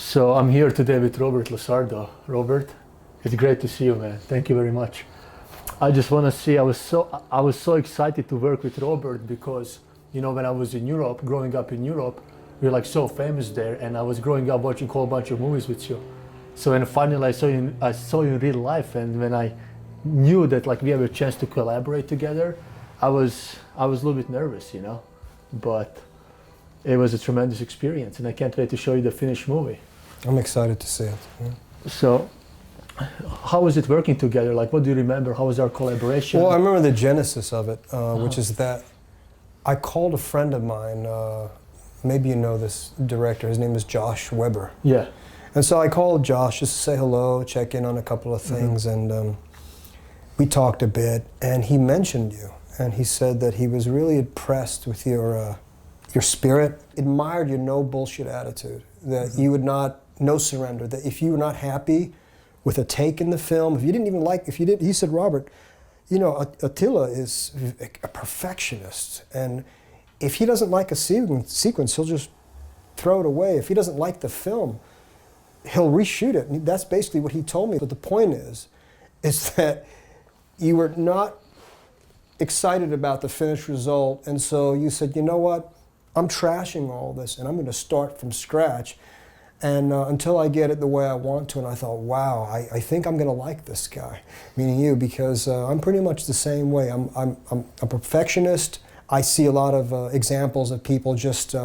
So I'm here today with Robert LaSardo. Robert, it's great to see you, man. Thank you very much. I just want to say I was so excited to work with Robert because, you know, when I was in Europe, growing up in Europe, we were like so famous there, and I was growing up watching a whole bunch of movies with you. So when finally I saw you in real life, and when I knew that like we have a chance to collaborate together, I was a little bit nervous, you know, but it was a tremendous experience, and I can't wait to show you the finished movie. I'm excited to see it. Yeah. So, how was it working together? Like, what do you remember? How was our collaboration? Well, I remember the genesis of it, which is that I called a friend of mine, maybe you know this director, his name is Josh Weber. Yeah. And so I called Josh just to say hello, check in on a couple of things, and we talked a bit, and he mentioned you, and he said that he was really impressed with your spirit, admired your no bullshit attitude, that you would not, no surrender, that if you were not happy with a take in the film, if you didn't even like, he said, Robert, you know, Attila is a perfectionist, and if he doesn't like a sequence, he'll just throw it away. If he doesn't like the film, he'll reshoot it. And that's basically what he told me. But the point is that you were not excited about the finished result, and so you said, you know what, I'm trashing all this, and I'm going to start from scratch, and until I get it the way I want to. And I thought, wow, I think I'm going to like this guy, meaning you, because I'm pretty much the same way. I'm a perfectionist. I see a lot of examples of people just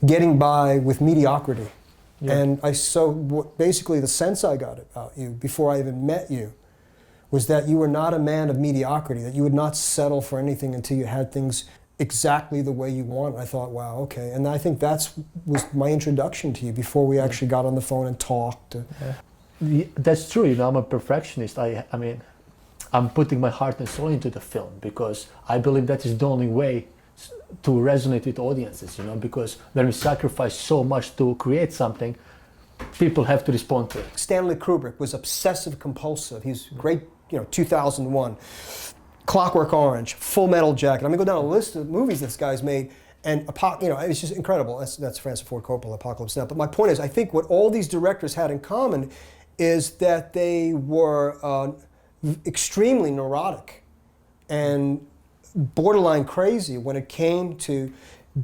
getting by with mediocrity. Yeah. And basically the sense I got about you before I even met you was that you were not a man of mediocrity, that you would not settle for anything until you had things exactly the way you want. I thought, wow, okay. And I think was my introduction to you before we actually got on the phone and talked. Yeah. That's true, you know, I'm a perfectionist. I mean, I'm putting my heart and soul into the film because I believe that is the only way to resonate with audiences, you know, because when we sacrifice so much to create something, people have to respond to it. Stanley Kubrick was obsessive compulsive. He's great, you know, 2001. Clockwork Orange, Full Metal Jacket. I'm gonna go down a list of movies this guy's made, and you know, it's just incredible. That's Francis Ford Coppola, Apocalypse Now. But my point is, I think what all these directors had in common is that they were extremely neurotic and borderline crazy when it came to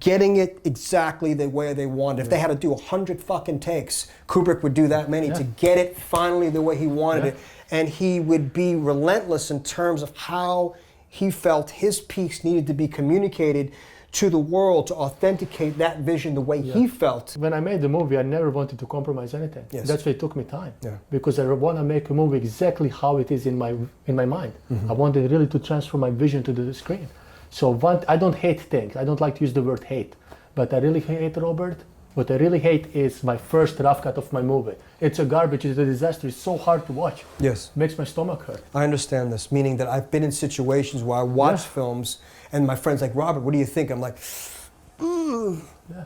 getting it exactly the way they wanted. If they had to do 100 fucking takes, Kubrick would do that many to get it finally the way he wanted it. And he would be relentless in terms of how he felt his piece needed to be communicated to the world to authenticate that vision the way he felt. When I made the movie, I never wanted to compromise anything. Yes. That's why it took me time. Yeah. Because I want to make a movie exactly how it is in my mind. I wanted really to transfer my vision to the screen. So I don't hate things. I don't like to use the word hate. But I really hate, Robert. What I really hate is my first rough cut of my movie. It's a garbage, it's a disaster, it's so hard to watch. Yes. It makes my stomach hurt. I understand this, meaning that I've been in situations where I watch films and my friend's like, Robert, what do you think? I'm like, Yeah.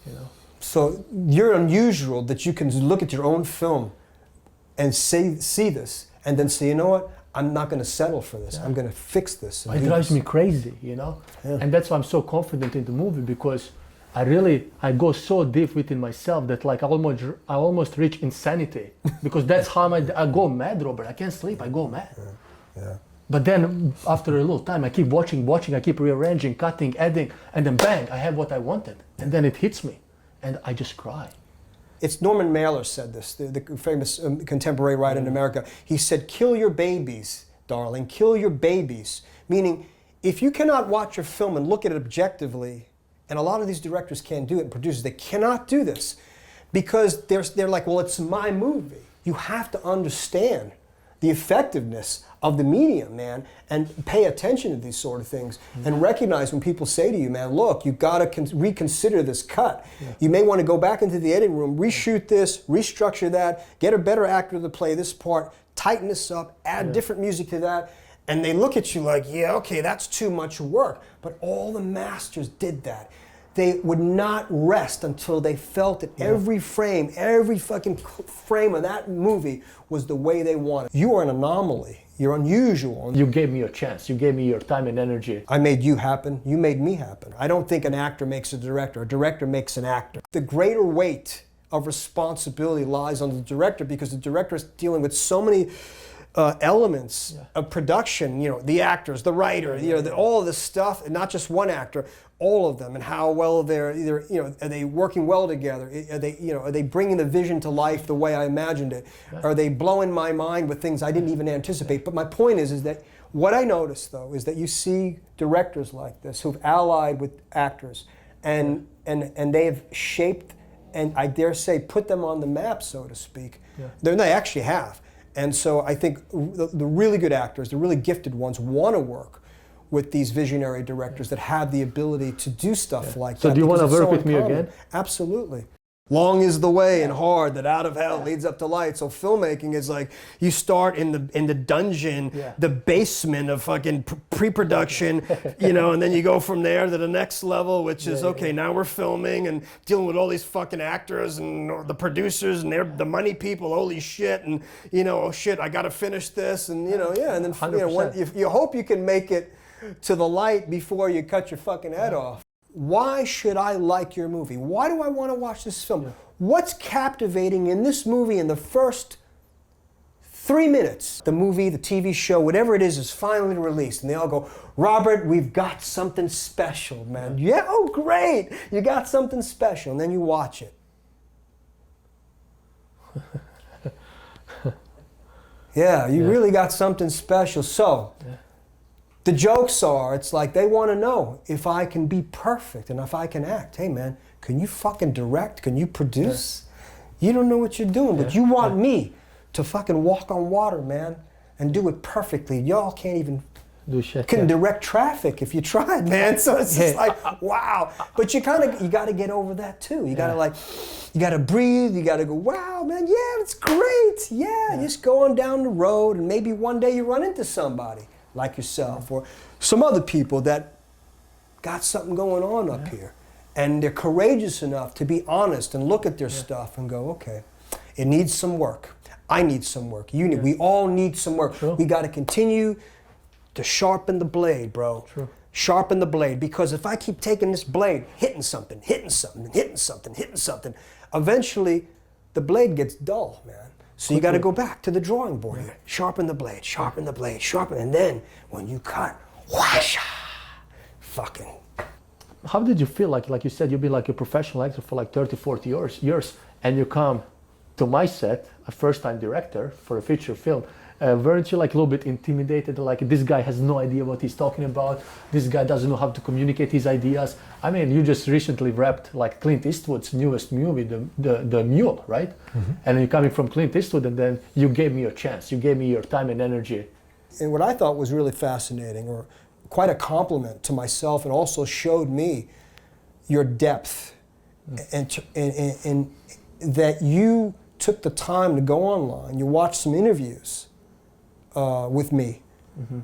You know. So you're unusual that you can look at your own film and see this and then say, you know what? I'm not going to settle for this. I'm going to fix this. It drives me crazy, you know? Yeah. And that's why I'm so confident in the movie, because I go so deep within myself that like I almost reach insanity, because that's how I go mad, Robert. I can't sleep, I go mad. Yeah. But then after a little time, I keep watching, I keep rearranging, cutting, adding, and then bang, I have what I wanted. And then it hits me, and I just cry. It's Norman Mailer said this, the famous contemporary writer in America. He said, kill your babies, darling, kill your babies. Meaning, if you cannot watch your film and look at it objectively, and a lot of these directors can't do it, and producers, they cannot do this, because they're like, well, it's my movie. You have to understand the effectiveness of the medium, man, and pay attention to these sort of things, and recognize when people say to you, man, look, you've got to reconsider this cut. You may want to go back into the editing room, reshoot this, restructure that, get a better actor to play this part, tighten this up, add different music to that, and they look at you like, yeah, okay, that's too much work. But all the masters did that. They would not rest until they felt that every frame, every fucking frame of that movie was the way they wanted. You are an anomaly. You're unusual. You gave me your chance. You gave me your time and energy. I made you happen. You made me happen. I don't think an actor makes a director. A director makes an actor. The greater weight of responsibility lies on the director, because the director is dealing with so many elements of production, you know, the actors, the writer, you know, all of this stuff, and not just one actor, all of them, and how well they're either, you know, are they working well together? Are they, you know, are they bringing the vision to life the way I imagined it? Are they blowing my mind with things I didn't even anticipate? But my point is that what I noticed, though, is that you see directors like this who've allied with actors, and they have shaped, and I dare say put them on the map, so to speak. They actually have. And so I think the really good actors, the really gifted ones, want to work with these visionary directors that have the ability to do stuff like that. So do you want to work with me again? Absolutely. Long is the way and hard that out of hell leads up to light. So filmmaking is like, you start in the dungeon, the basement of fucking pre-production, you know, and then you go from there to the next level, which is, okay, now we're filming and dealing with all these fucking actors and the producers and they're the money people, holy shit, and, you know, oh shit, I gotta finish this, and, you know, and then, you know, you hope you can make it to the light before you cut your fucking head off. Why should I like your movie? Why do I want to watch this film? What's captivating in this movie in the first 3 minutes? The movie, the TV show, whatever it is finally released, and they all go, Robert, we've got something special, man. Yeah, oh great, you got something special, and then you watch it. Yeah, you really got something special. So, the jokes are, it's like they want to know if I can be perfect and if I can act. Hey man, can you fucking direct? Can you produce? You don't know what you're doing, but you want me to fucking walk on water, man, and do it perfectly. Y'all can't even couldn't direct traffic if you tried, man. So it's just like, wow. But you got to get over that too. You got to like, you got to breathe. You got to go, wow, man, yeah, it's great. Yeah, just go on down the road, and maybe one day you run into somebody like yourself or some other people that got something going on up here, and they're courageous enough to be honest and look at their stuff and go, okay, it needs some work. I need some work. You need. We all need some work. We got to continue to sharpen the blade, bro. Sharpen the blade, because if I keep taking this blade, hitting something, eventually the blade gets dull, man. So you got to go back to the drawing board. Sharpen the blade, sharpen the blade, sharpen, and then when you cut, whoosh, fucking. How did you feel like you said you've been like a professional actor for like 30, 40 years, and you come to my set, a first-time director for a feature film. Weren't you like a little bit intimidated? Like, this guy has no idea what he's talking about. This guy doesn't know how to communicate his ideas. I mean, you just recently wrapped like Clint Eastwood's newest movie, the Mule, right? And you're coming from Clint Eastwood, and then you gave me your chance. You gave me your time and energy. And what I thought was really fascinating, or quite a compliment to myself, and also showed me your depth, and that you took the time to go online. You watched some interviews with me, you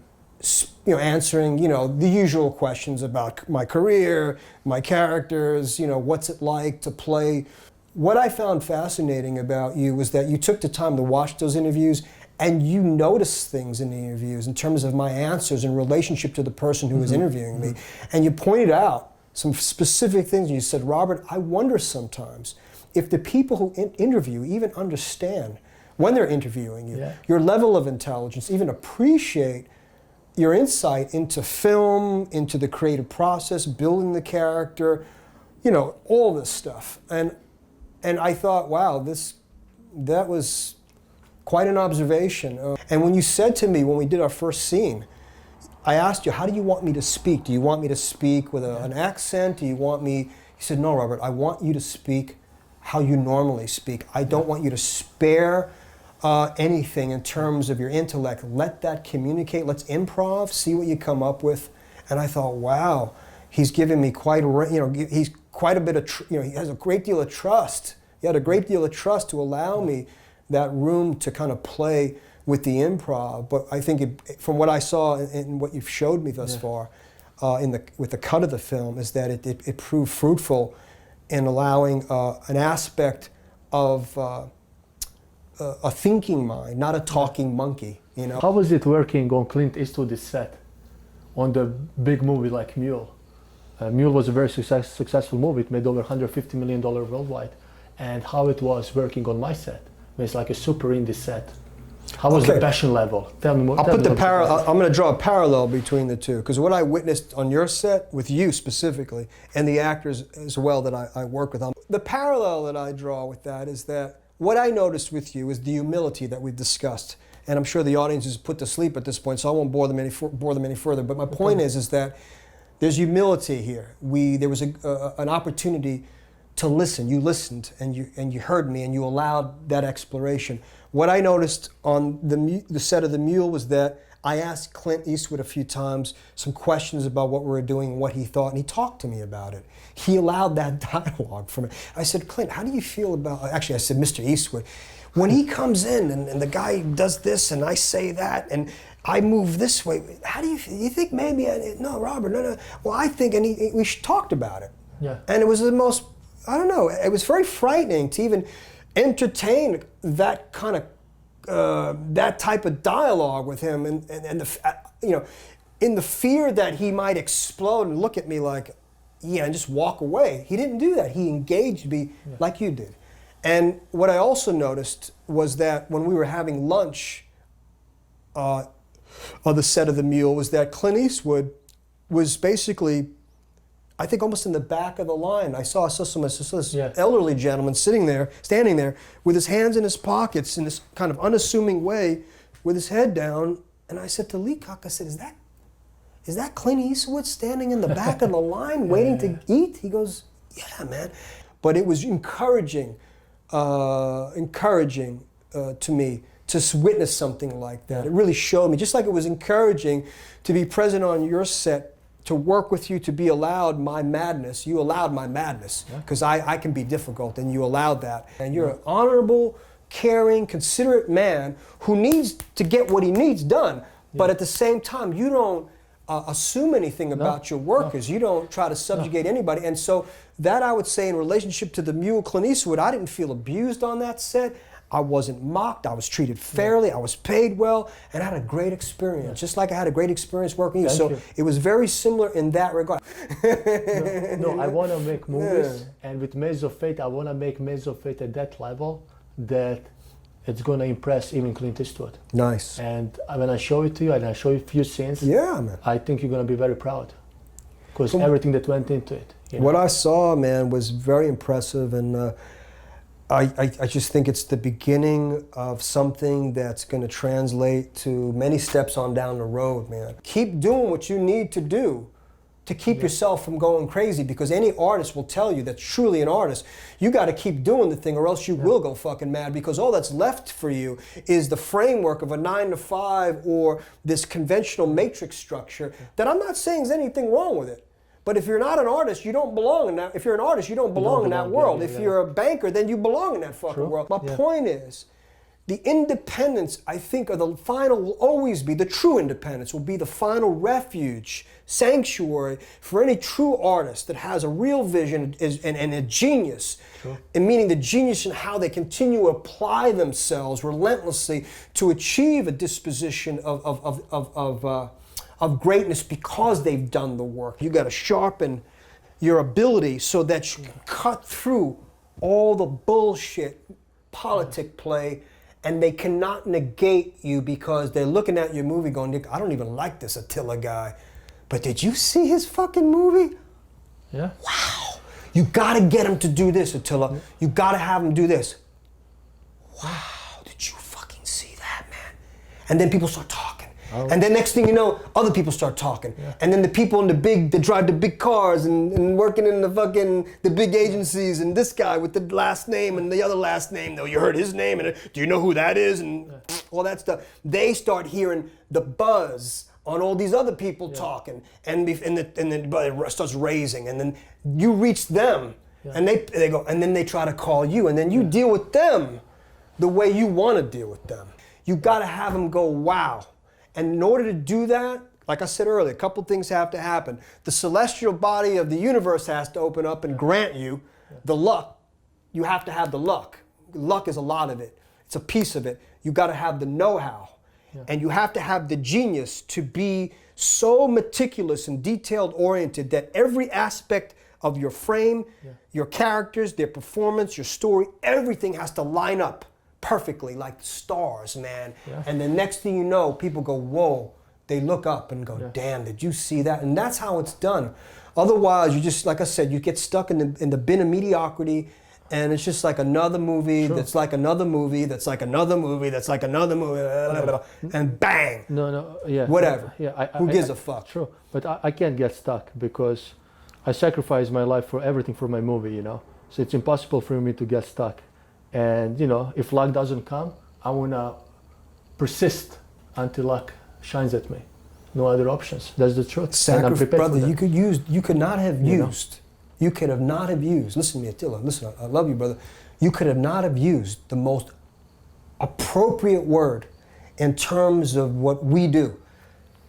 know, answering, you know, the usual questions about my career, my characters, you know, what's it like to play. What I found fascinating about you was that you took the time to watch those interviews, and you noticed things in the interviews in terms of my answers in relationship to the person who was interviewing me. And you pointed out some specific things, and you said, Robert, I wonder sometimes if the people who interview even understand when they're interviewing you, your level of intelligence, even appreciate your insight into film, into the creative process, building the character, you know, all this stuff. And I thought, wow, that was quite an observation. And when you said to me, when we did our first scene, I asked you, how do you want me to speak? Do you want me to speak with an accent? Do you want me? He said, no, Robert, I want you to speak how you normally speak. I don't want you to spare anything in terms of your intellect. Let that communicate. Let's improv, see what you come up with. And I thought, wow, he's giving me quite a, you know, he's quite a bit of, you know, he has a great deal of trust. He had a great deal of trust to allow me that room to kind of play with the improv. But I think from what I saw and what you've showed me thus far with the cut of the film, is that it proved fruitful in allowing an aspect of a thinking mind, not a talking monkey, you know. How was it working on Clint Eastwood's set on the big movie like Mule? Mule was a very successful movie. It made over $150 million worldwide. and how it was working on my set. It's like a super indie set. How was the passion level? Tell me more. I'm going to draw a parallel between the two, because what I witnessed on your set, with you specifically, and the actors as well that I work with, the parallel that I draw with that is that what I noticed with you is the humility that we've discussed. And I'm sure the audience is put to sleep at this point, so I won't bore them any further. But my point is that there's humility here. There was an opportunity to listen. You listened, and you heard me, and you allowed that exploration. What I noticed on the set of The Mule was that I asked Clint Eastwood a few times some questions about what we were doing and what he thought, and he talked to me about it. He allowed that dialogue for me. I said, Clint, how do you feel about, actually I said, Mr. Eastwood, when he comes in and the guy does this and I say that and I move this way, how do you think maybe, no, Robert, no. Well, I think, and we talked about it. Yeah. And it was the most, I don't know, it was very frightening to even entertain that kind of, that type of dialogue with him, and in the fear that he might explode and look at me like, yeah, and just walk away. He didn't do that. He engaged me like you did. And what I also noticed was that when we were having lunch on the set of The Mule, was that Clint Eastwood was basically, I think, almost in the back of the line. I saw this elderly gentleman standing there, with his hands in his pockets in this kind of unassuming way, with his head down. And I said to Leacock, I said, is that Clint Eastwood standing in the back of the line waiting to eat? He goes, yeah, man. But it was encouraging to me to witness something like that. It really showed me, just like it was encouraging to be present on your set, to work with you, to be allowed my madness. You allowed my madness, because I can be difficult, and you allowed that. And you're an honorable, caring, considerate man who needs to get what he needs done, but at the same time, you don't assume anything about your workers. You don't try to subjugate anybody. And so that, I would say, in relationship to The Mule, Clint Eastwood, I didn't feel abused on that set. I wasn't mocked. I was treated fairly. I was paid well, and I had a great experience, just like I had a great experience working with you. So it was very similar in that regard. No, I want to make movies, and with Maze of Fate, I want to make Maze of Fate at that level that it's going to impress even Clint Eastwood. Nice. And when I show it to you, and I show you a few scenes, man, I think you're going to be very proud, because everything that went into it. What I saw, man, was very impressive, and I just think it's the beginning of something that's going to translate to many steps on down the road, man. Keep doing what you need to do to keep yourself from going crazy, because any artist will tell you that's truly an artist, you got to keep doing the thing, or else you will go fucking mad, because all that's left for you is the framework of a 9-to-5 or this conventional matrix structure that I'm not saying there's anything wrong with it. But if you're not an artist, you don't belong in that. If you're an artist, you don't belong in that world. If you're a banker, then you belong in that fucking world. My point is, the independence, I think, of the final will always be, the true independence will be the final refuge, sanctuary for any true artist that has a real vision and a genius, and meaning the genius in how they continue to apply themselves relentlessly to achieve a disposition of greatness, because they've done the work. You got to sharpen your ability so that you can cut through all the bullshit politic play, and they cannot negate you, because they're looking at your movie going, Nick, I don't even like this Attila guy, but did you see his fucking movie? Yeah. Wow. You got to get him to do this, Attila. You got to have him do this. Wow, did you fucking see that, man? And then people start talking. And then next thing you know, other people start talking. And then the people that drive the big cars and working in the big agencies, and this guy with the last name and the other last name, though you heard his name, and do you know who that is, and all that stuff. They start hearing the buzz on all these other people talking, and the starts raising, and then you reach them, and they go, and then they try to call you, and then you deal with them the way you want to deal with them. You got to have them go, wow. And in order to do that, like I said earlier, a couple things have to happen. The celestial body of the universe has to open up and grant you the luck. You have to have the luck. Luck is a lot of it. It's a piece of it. You got to have the know-how. And you have to have the genius to be so meticulous and detailed oriented that every aspect of your frame, your characters, their performance, your story, everything has to line up perfectly like stars, man. Yeah. And the next thing you know, people go, whoa. They look up and go, damn, did you see that? And that's how it's done. Otherwise, you just, like I said, you get stuck in the bin of mediocrity, and it's just like another movie that's like another movie that's like another movie that's like another movie, and bang. Whatever. Who gives a fuck? True, but I can't get stuck because I sacrifice my life for everything for my movie, you know. So it's impossible for me to get stuck. And, you know, if luck doesn't come, I want to persist until luck shines at me. No other options. That's the truth. And I'm prepared brother, for that. you could not have used, listen to me, Attila, listen, I love you, brother. You could have not have used the most appropriate word in terms of what we do.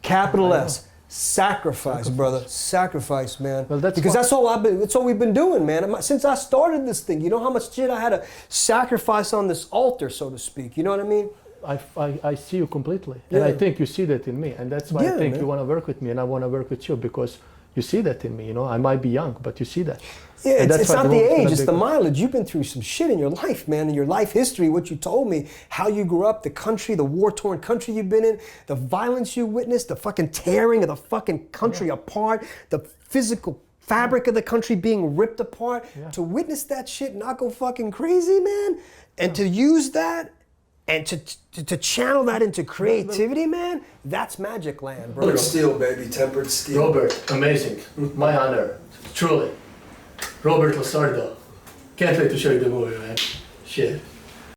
Capital S, sacrifice, brother, sacrifice, man. Well, because that's all we've been doing, man. Since I started this thing, you know how much shit I had to sacrifice on this altar, so to speak. You know what I mean? I see you completely, and I think you see that in me, and that's why I think man. you want to work with me, and I want to work with you because you see that in me. You know, I might be young, but you see that. Yeah, it's not the age, it's the mileage. You've been through some shit in your life, man, in your life history, what you told me, how you grew up, the country, the war-torn country you've been in, the violence you witnessed, the fucking tearing of the fucking country apart, the physical fabric of the country being ripped apart. To witness that shit, not go fucking crazy, man, and to use that and to channel that into creativity, man, that's magic land, bro. Tempered steel, baby, tempered steel. Robert, amazing. My honor, truly. Robert LaSardo. Can't wait to show you the movie, man. Shit.